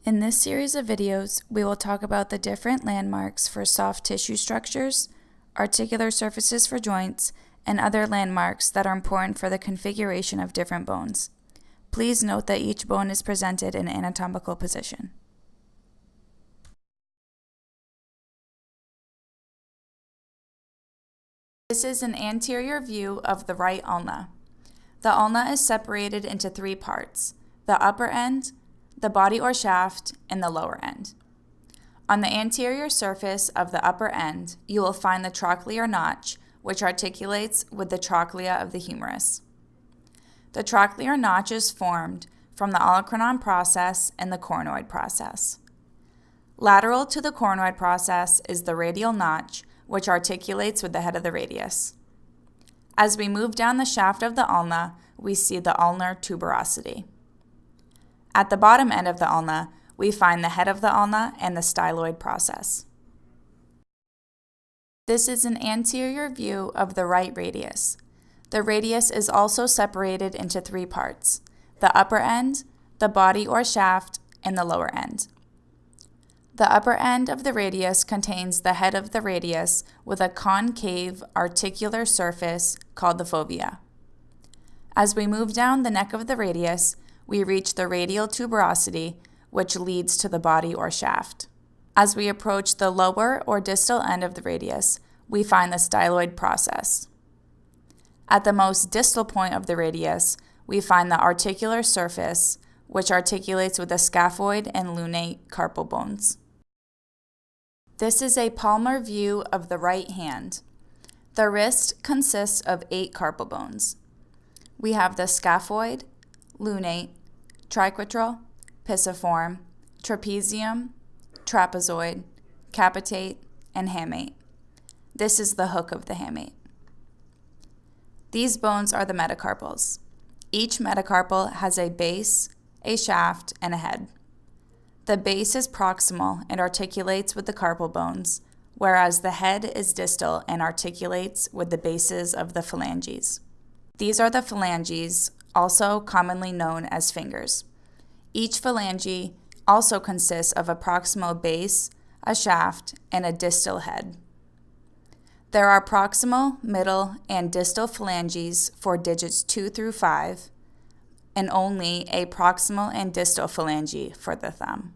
In this series of videos, we will talk about the different landmarks for soft tissue structures, articular surfaces for joints, and other landmarks that are important for the configuration of different bones. Please note that each bone is presented in anatomical position. This is an anterior view of the right ulna. The ulna is separated into three parts: the upper end, the body or shaft, and the lower end. On the anterior surface of the upper end, you will find the trochlear notch, which articulates with the trochlea of the humerus. The trochlear notch is formed from the olecranon process and the coronoid process. Lateral to the coronoid process is the radial notch, which articulates with the head of the radius. As we move down the shaft of the ulna, we see the ulnar tuberosity. At the bottom end of the ulna, we find the head of the ulna and the styloid process. This is an anterior view of the right radius. The radius is also separated into three parts: the upper end, the body or shaft, and the lower end. The upper end of the radius contains the head of the radius with a concave articular surface called the fovea. As we move down the neck of the radius, we reach the radial tuberosity, which leads to the body or shaft. As we approach the lower or distal end of the radius, we find the styloid process. At the most distal point of the radius, we find the articular surface, which articulates with the scaphoid and lunate carpal bones. This is a palmar view of the right hand. The wrist consists of 8 carpal bones. We have the scaphoid, lunate, triquetral, pisiform, trapezium, trapezoid, capitate, and hamate. This is the hook of the hamate. These bones are the metacarpals. Each metacarpal has a base, a shaft, and a head. The base is proximal and articulates with the carpal bones, whereas the head is distal and articulates with the bases of the phalanges. These are the phalanges, also commonly known as fingers. Each phalange also consists of a proximal base, a shaft, and a distal head. There are proximal, middle, and distal phalanges for digits 2 through 5, and only a proximal and distal phalange for the thumb.